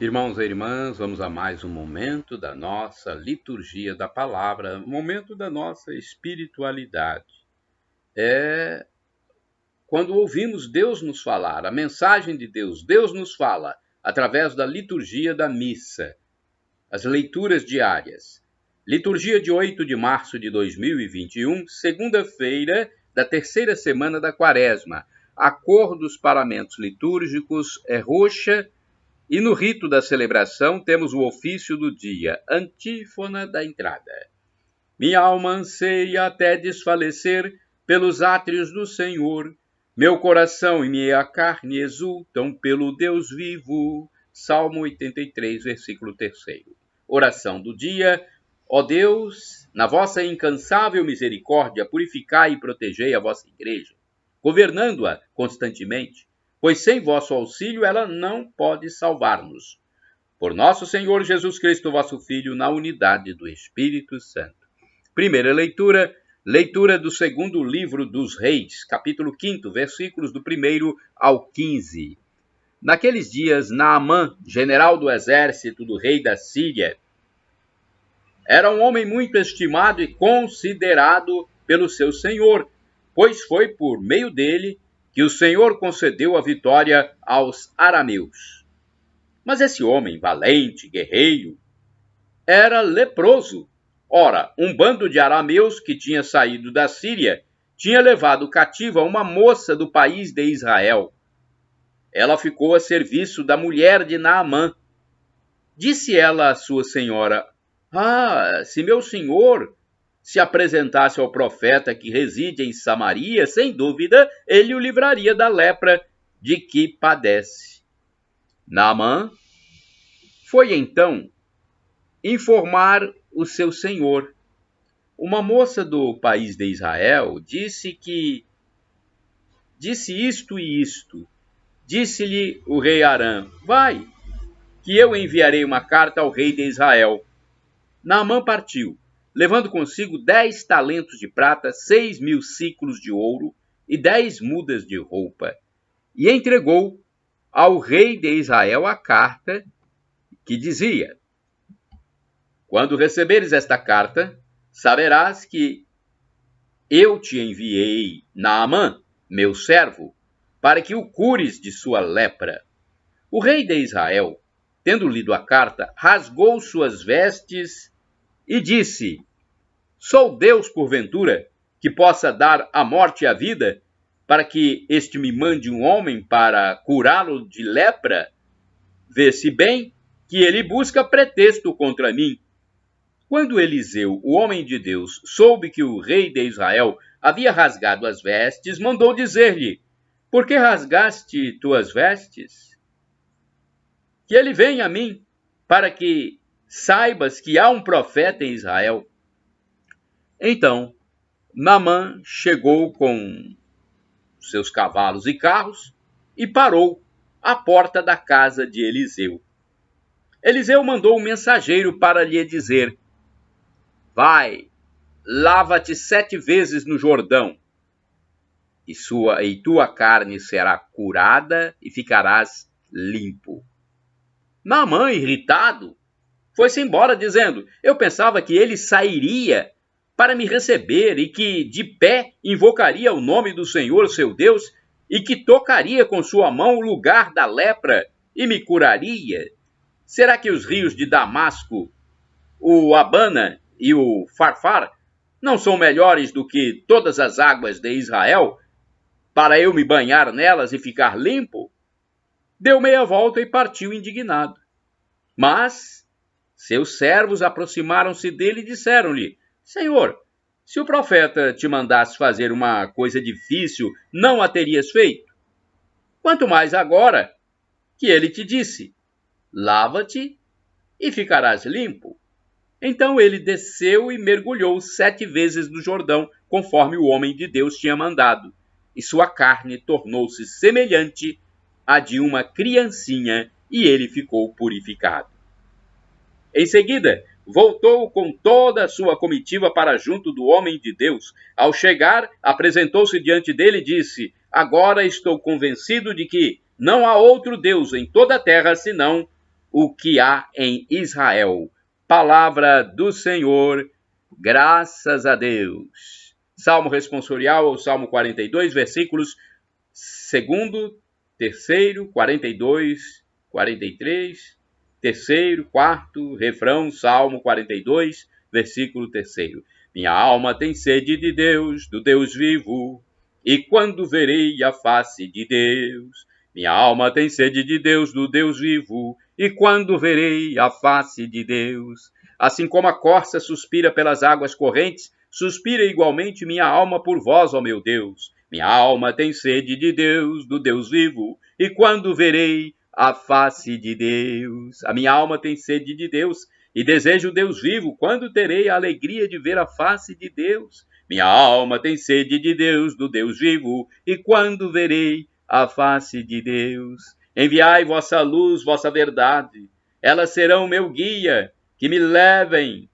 Irmãos e irmãs, vamos a mais um momento da nossa liturgia da palavra, momento da nossa espiritualidade. É quando ouvimos Deus nos falar, a mensagem de Deus, Deus nos fala através da liturgia da missa, as leituras diárias. Liturgia de 8 de março de 2021, segunda-feira da terceira semana da Quaresma. A cor dos paramentos litúrgicos é roxa. E no rito da celebração temos o ofício do dia, antífona da entrada. Minha alma anseia até desfalecer pelos átrios do Senhor. Meu coração e minha carne exultam pelo Deus vivo. Salmo 83, versículo 3. Oração do dia. Ó Deus, na vossa incansável misericórdia, purificai e protegei a vossa igreja, governando-a constantemente, pois sem vosso auxílio ela não pode salvar-nos. Por nosso Senhor Jesus Cristo, vosso Filho, na unidade do Espírito Santo. Primeira leitura, leitura do segundo livro dos Reis, capítulo 5, versículos do 1 ao 15. Naqueles dias, Naamã, general do exército do rei da Síria, era um homem muito estimado e considerado pelo seu senhor, pois foi por meio dele que o Senhor concedeu a vitória aos arameus. Mas esse homem, valente, guerreiro, era leproso. Ora, um bando de arameus que tinha saído da Síria tinha levado cativa uma moça do país de Israel. Ela ficou a serviço da mulher de Naamã. Disse ela à sua senhora: se meu senhor se apresentasse ao profeta que reside em Samaria, sem dúvida, ele o livraria da lepra de que padece. Naamã foi então informar o seu senhor. Uma moça do país de Israel disse isto e isto. Disse-lhe o rei Aram: vai, que eu enviarei uma carta ao rei de Israel. Naamã partiu, levando consigo 10 talentos de prata, 6.000 siclos de ouro e 10 mudas de roupa, e entregou ao rei de Israel a carta que dizia: quando receberes esta carta, saberás que eu te enviei Naamã, meu servo, para que o cures de sua lepra. O rei de Israel, tendo lido a carta, rasgou suas vestes e disse: sou Deus, porventura, que possa dar a morte e a vida, para que este me mande um homem para curá-lo de lepra? Vê-se bem que ele busca pretexto contra mim. Quando Eliseu, o homem de Deus, soube que o rei de Israel havia rasgado as vestes, mandou dizer-lhe: por que rasgaste tuas vestes? Que ele venha a mim, para que saibas que há um profeta em Israel. Então, Naamã chegou com seus cavalos e carros e parou à porta da casa de Eliseu. Eliseu mandou um mensageiro para lhe dizer: vai, lava-te 7 vezes no Jordão, e tua carne será curada e ficarás limpo. Naamã, irritado, foi-se embora dizendo: eu pensava que ele sairia para me receber e que de pé invocaria o nome do Senhor, seu Deus, e que tocaria com sua mão o lugar da lepra e me curaria. Será que os rios de Damasco, o Abana e o Farfar não são melhores do que todas as águas de Israel, para eu me banhar nelas e ficar limpo? Deu meia volta e partiu indignado. Mas seus servos aproximaram-se dele e disseram-lhe: Senhor, se o profeta te mandasse fazer uma coisa difícil, não a terias feito? Quanto mais agora que ele te disse: lava-te e ficarás limpo. Então ele desceu e mergulhou 7 vezes no Jordão, conforme o homem de Deus tinha mandado, e sua carne tornou-se semelhante à de uma criancinha, e ele ficou purificado. Em seguida, voltou com toda a sua comitiva para junto do homem de Deus. Ao chegar, apresentou-se diante dele e disse: agora estou convencido de que não há outro Deus em toda a terra senão o que há em Israel. Palavra do Senhor, graças a Deus. Salmo responsorial, ou Salmo 42, versículos 2º, 3º, 42, 43, 3º, 4º, refrão, Salmo 42, versículo 3º. Minha alma tem sede de Deus, do Deus vivo, e quando verei a face de Deus? Minha alma tem sede de Deus, do Deus vivo, e quando verei a face de Deus? Assim como a corça suspira pelas águas correntes, suspira igualmente minha alma por vós, ó meu Deus. Minha alma tem sede de Deus, do Deus vivo, e quando verei a face de Deus? A minha alma tem sede de Deus, e desejo o Deus vivo, quando terei a alegria de ver a face de Deus? Minha alma tem sede de Deus, do Deus vivo, e quando verei a face de Deus? Enviai vossa luz, vossa verdade, elas serão meu guia, que me levem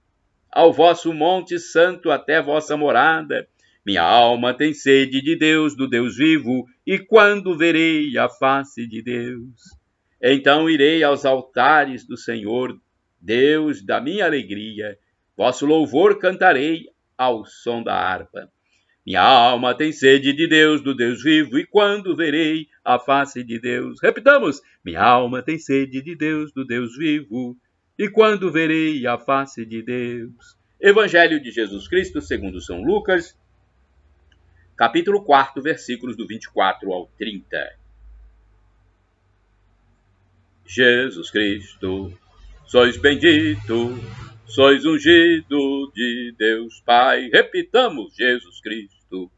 ao vosso monte santo até vossa morada. Minha alma tem sede de Deus, do Deus vivo, e quando verei a face de Deus? Então irei aos altares do Senhor, Deus da minha alegria, vosso louvor cantarei ao som da harpa. Minha alma tem sede de Deus, do Deus vivo, e quando verei a face de Deus? Repitamos: minha alma tem sede de Deus, do Deus vivo, e quando verei a face de Deus? Evangelho de Jesus Cristo segundo São Lucas, capítulo 4, versículos do 24 ao 30. Jesus Cristo, sois bendito, sois ungido de Deus Pai. Repitamos: Jesus Cristo,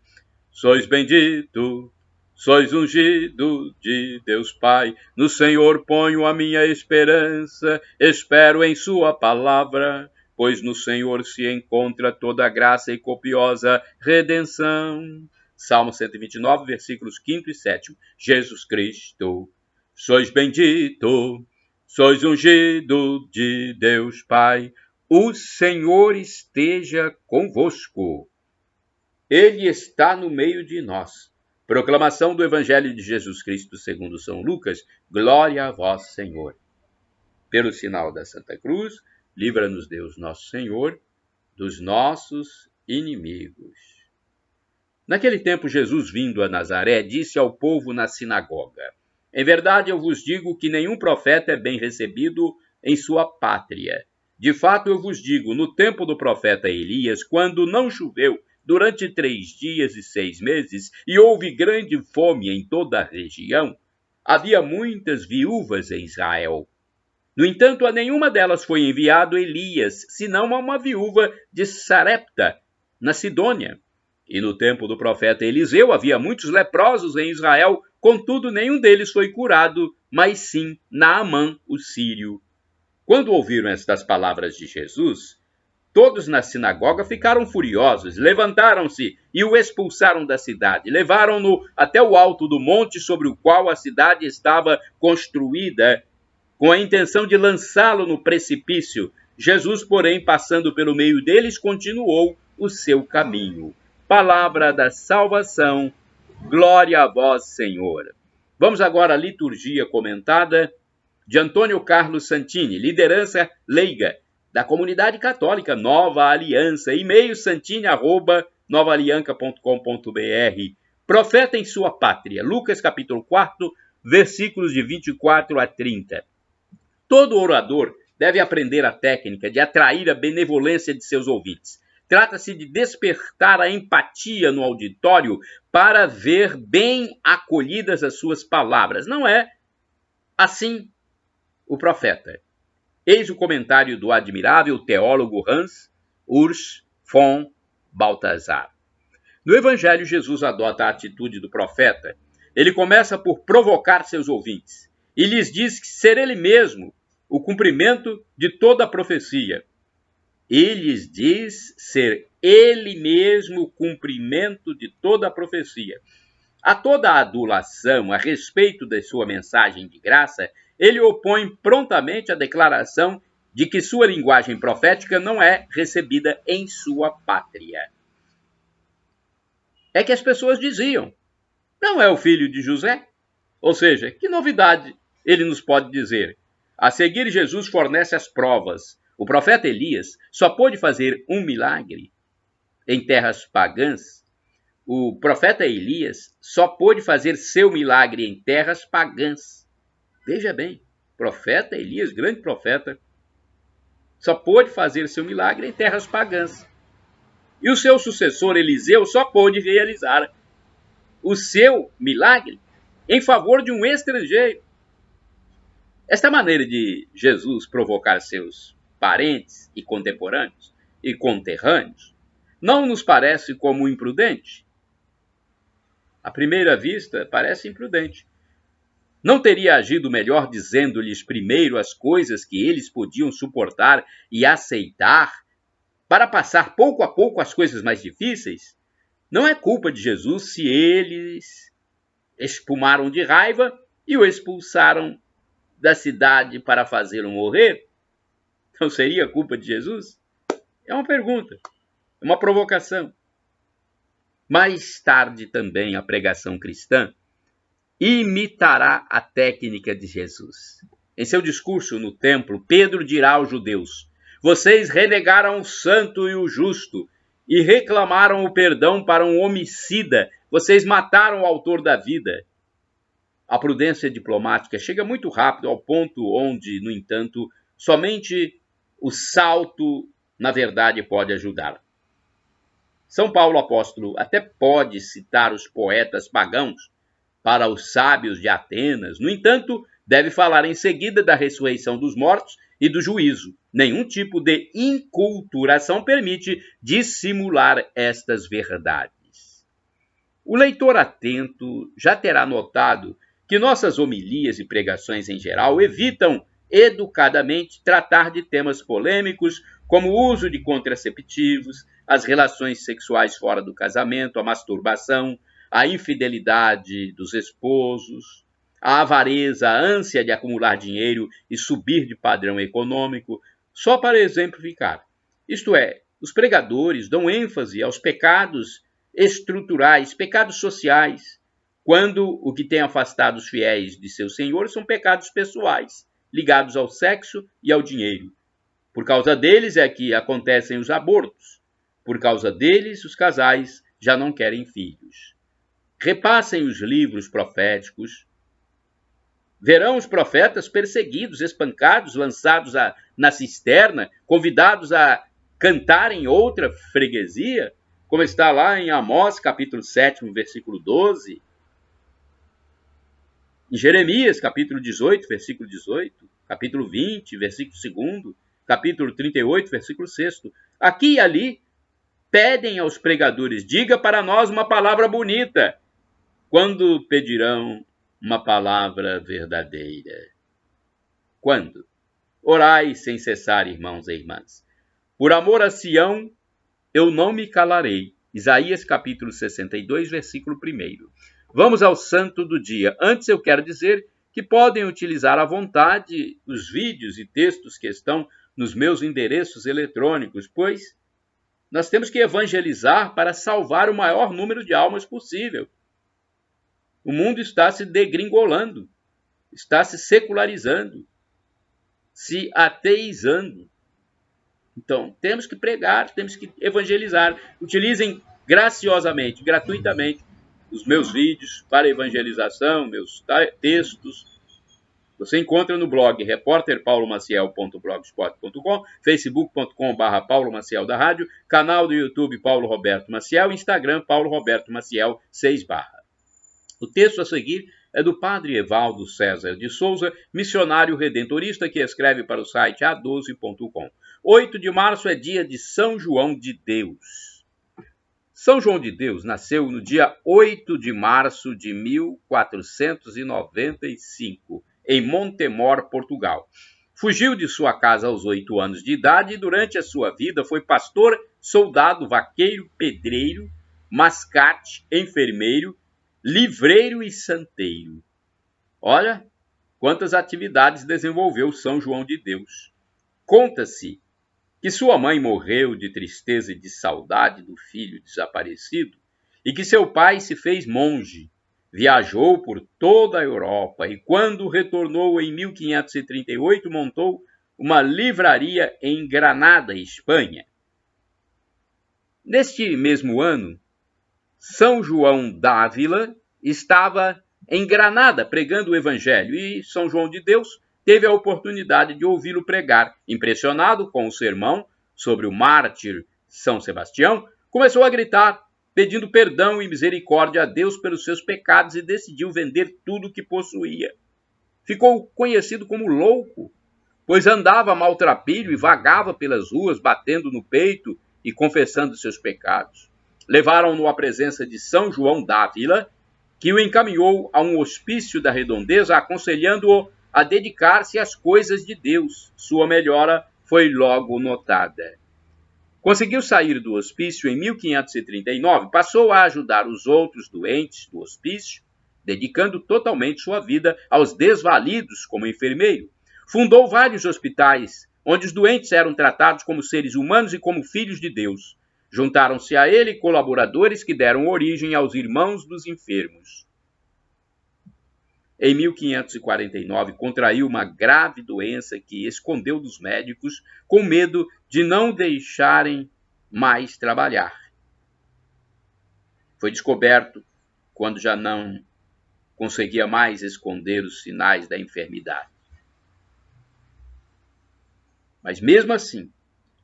sois bendito, sois ungido de Deus Pai. No Senhor ponho a minha esperança, espero em sua palavra, pois no Senhor se encontra toda a graça e copiosa redenção. Salmo 129, versículos 5 e 7. Jesus Cristo, sois bendito, sois ungido de Deus Pai. O Senhor esteja convosco. Ele está no meio de nós. Proclamação do Evangelho de Jesus Cristo segundo São Lucas. Glória a vós, Senhor. Pelo sinal da Santa Cruz, livra-nos Deus nosso Senhor dos nossos inimigos. Naquele tempo, Jesus, vindo a Nazaré, disse ao povo na sinagoga: em verdade, eu vos digo que nenhum profeta é bem recebido em sua pátria. De fato, eu vos digo, no tempo do profeta Elias, quando não choveu durante 3 dias e 6 meses, e houve grande fome em toda a região, havia muitas viúvas em Israel. No entanto, a nenhuma delas foi enviado Elias, senão a uma viúva de Sarepta, na Sidônia. E no tempo do profeta Eliseu havia muitos leprosos em Israel, contudo nenhum deles foi curado, mas sim Naamã, o sírio. Quando ouviram estas palavras de Jesus, todos na sinagoga ficaram furiosos, levantaram-se e o expulsaram da cidade. Levaram-no até o alto do monte sobre o qual a cidade estava construída, com a intenção de lançá-lo no precipício. Jesus, porém, passando pelo meio deles, continuou o seu caminho. Palavra da salvação, glória a vós, Senhor. Vamos agora à liturgia comentada de Antônio Carlos Santini, liderança leiga da comunidade católica Nova Aliança, e-mail santini@novaalianca.com.br. Profeta em sua pátria, Lucas capítulo 4, versículos de 24 a 30. Todo orador deve aprender a técnica de atrair a benevolência de seus ouvintes. Trata-se de despertar a empatia no auditório para ver bem acolhidas as suas palavras. Não é assim o profeta. Eis o comentário do admirável teólogo Hans Urs von Balthasar. No Evangelho, Jesus adota a atitude do profeta. Ele começa por provocar seus ouvintes e lhes diz que ser ele mesmo o cumprimento de toda a profecia. Ele lhes diz ser ele mesmo o cumprimento de toda a profecia. A toda a adulação a respeito da sua mensagem de graça, ele opõe prontamente a declaração de que sua linguagem profética não é recebida em sua pátria. É que as pessoas diziam: não é o filho de José? Ou seja, que novidade ele nos pode dizer? A seguir, Jesus fornece as provas. O profeta Elias só pôde fazer um milagre em terras pagãs. O profeta Elias só pôde fazer seu milagre em terras pagãs. Veja bem, profeta Elias, grande profeta, só pôde fazer seu milagre em terras pagãs. E o seu sucessor Eliseu só pôde realizar o seu milagre em favor de um estrangeiro. Esta maneira de Jesus provocar seus parentes e contemporâneos e conterrâneos não nos parece como imprudente? À primeira vista, parece imprudente. Não teria agido melhor dizendo-lhes primeiro as coisas que eles podiam suportar e aceitar, para passar pouco a pouco as coisas mais difíceis? Não é culpa de Jesus se eles espumaram de raiva e o expulsaram da cidade para fazê-lo morrer? Não seria culpa de Jesus? É uma pergunta, é uma provocação. Mais tarde também a pregação cristã imitará a técnica de Jesus. Em seu discurso no templo, Pedro dirá aos judeus: vocês renegaram o santo e o justo e reclamaram o perdão para um homicida. Vocês mataram o autor da vida. A prudência diplomática chega muito rápido ao ponto onde, no entanto, somente o salto na verdade pode ajudar. São Paulo apóstolo até pode citar os poetas pagãos para os sábios de Atenas, no entanto, deve falar em seguida da ressurreição dos mortos e do juízo. Nenhum tipo de inculturação permite dissimular estas verdades. O leitor atento já terá notado que nossas homilias e pregações em geral evitam educadamente tratar de temas polêmicos como o uso de contraceptivos, as relações sexuais fora do casamento, a masturbação, a infidelidade dos esposos, a avareza, a ânsia de acumular dinheiro e subir de padrão econômico, só para exemplificar. Isto é, os pregadores dão ênfase aos pecados estruturais, pecados sociais, quando o que tem afastado os fiéis de seu Senhor são pecados pessoais, ligados ao sexo e ao dinheiro. Por causa deles é que acontecem os abortos. Por causa deles, os casais já não querem filhos. Repassem os livros proféticos. Verão os profetas perseguidos, espancados, lançados na cisterna, convidados a cantar em outra freguesia, como está lá em Amós, capítulo 7, versículo 12. Em Jeremias, capítulo 18, versículo 18. Capítulo 20, versículo 2. Capítulo 38, versículo 6. Aqui e ali, pedem aos pregadores: diga para nós uma palavra bonita. Quando pedirão uma palavra verdadeira? Quando? Orai sem cessar, irmãos e irmãs. Por amor a Sião, eu não me calarei. Isaías capítulo 62, versículo 1. Vamos ao santo do dia. Antes eu quero dizer que podem utilizar à vontade os vídeos e textos que estão nos meus endereços eletrônicos, pois nós temos que evangelizar para salvar o maior número de almas possível. O mundo está se degringolando, está se secularizando, se ateizando. Então, temos que pregar, temos que evangelizar. Utilizem graciosamente, gratuitamente, os meus vídeos para evangelização, meus textos. Você encontra no blog repórterpaulomaciel.blogspot.com, facebook.com/Paulo Maciel da Rádio, canal do YouTube Paulo Roberto Maciel, Instagram Paulo Roberto Maciel 6/. O texto a seguir é do padre Evaldo César de Souza, missionário redentorista, que escreve para o site a12.com. 8 de março é dia de São João de Deus. São João de Deus nasceu no dia 8 de março de 1495, em Montemor, Portugal. Fugiu de sua casa aos 8 anos de idade e durante a sua vida foi pastor, soldado, vaqueiro, pedreiro, mascate, enfermeiro, livreiro e santeiro. Olha quantas atividades desenvolveu São João de Deus. Conta-se que sua mãe morreu de tristeza e de saudade do filho desaparecido e que seu pai se fez monge. Viajou por toda a Europa e, quando retornou em 1538, montou uma livraria em Granada, Espanha. Neste mesmo ano, São João d'Ávila estava em Granada pregando o Evangelho e São João de Deus teve a oportunidade de ouvi-lo pregar. Impressionado com o sermão sobre o mártir São Sebastião, começou a gritar, pedindo perdão e misericórdia a Deus pelos seus pecados e decidiu vender tudo o que possuía. Ficou conhecido como louco, pois andava maltrapilho e vagava pelas ruas, batendo no peito e confessando seus pecados. Levaram-no à presença de São João d'Ávila, que o encaminhou a um hospício da Redondeza, aconselhando-o a dedicar-se às coisas de Deus. Sua melhora foi logo notada. Conseguiu sair do hospício em 1539, passou a ajudar os outros doentes do hospício, dedicando totalmente sua vida aos desvalidos como enfermeiro. Fundou vários hospitais, onde os doentes eram tratados como seres humanos e como filhos de Deus. Juntaram-se a ele colaboradores que deram origem aos Irmãos dos Enfermos. Em 1549, contraiu uma grave doença que escondeu dos médicos com medo de não deixarem mais trabalhar. Foi descoberto quando já não conseguia mais esconder os sinais da enfermidade. Mas mesmo assim,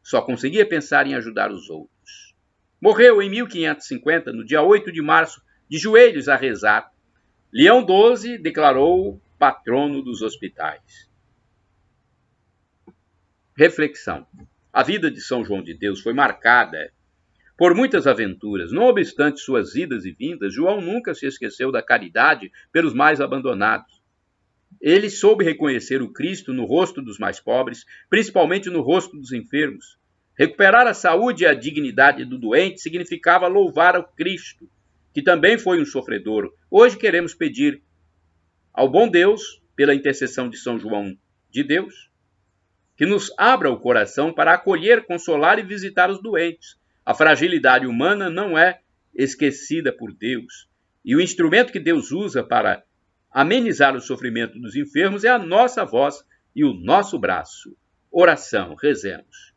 só conseguia pensar em ajudar os outros. Morreu em 1550, no dia 8 de março, de joelhos a rezar. Leão XII declarou patrono dos hospitais. Reflexão. A vida de São João de Deus foi marcada por muitas aventuras. Não obstante suas idas e vindas, João nunca se esqueceu da caridade pelos mais abandonados. Ele soube reconhecer o Cristo no rosto dos mais pobres, principalmente no rosto dos enfermos. Recuperar a saúde e a dignidade do doente significava louvar ao Cristo, que também foi um sofredor. Hoje queremos pedir ao bom Deus, pela intercessão de São João de Deus, que nos abra o coração para acolher, consolar e visitar os doentes. A fragilidade humana não é esquecida por Deus. E o instrumento que Deus usa para amenizar o sofrimento dos enfermos é a nossa voz e o nosso braço. Oração, rezemos.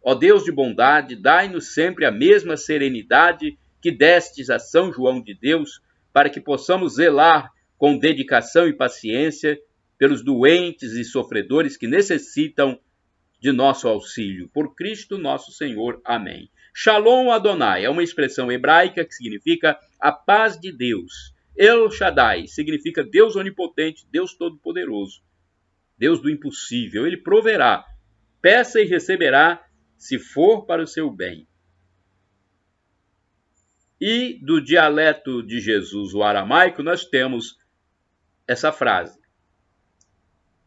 Ó Deus de bondade, dai-nos sempre a mesma serenidade que destes a São João de Deus, para que possamos zelar com dedicação e paciência pelos doentes e sofredores que necessitam de nosso auxílio. Por Cristo nosso Senhor. Amém. Shalom Adonai é uma expressão hebraica que significa a paz de Deus. El Shaddai significa Deus onipotente, Deus todo-poderoso, Deus do impossível. Ele proverá. Peça e receberá, se for para o seu bem. E do dialeto de Jesus, o aramaico, nós temos essa frase.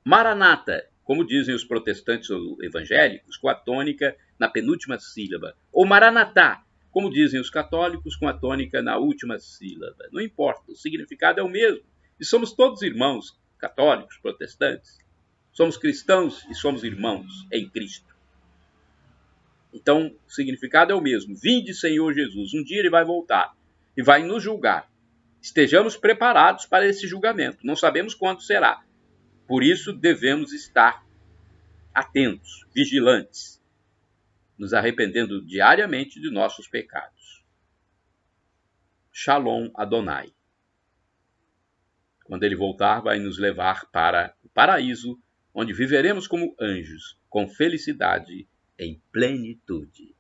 Maranata, como dizem os protestantes ou evangélicos, com a tônica na penúltima sílaba. Ou Maranatá, como dizem os católicos, com a tônica na última sílaba. Não importa, o significado é o mesmo. E somos todos irmãos, católicos, protestantes. Somos cristãos e somos irmãos em Cristo. Então, o significado é o mesmo. Vinde, Senhor Jesus. Um dia ele vai voltar e vai nos julgar. Estejamos preparados para esse julgamento. Não sabemos quando será. Por isso, devemos estar atentos, vigilantes, nos arrependendo diariamente de nossos pecados. Shalom Adonai. Quando ele voltar, vai nos levar para o paraíso, onde viveremos como anjos, com felicidade em plenitude.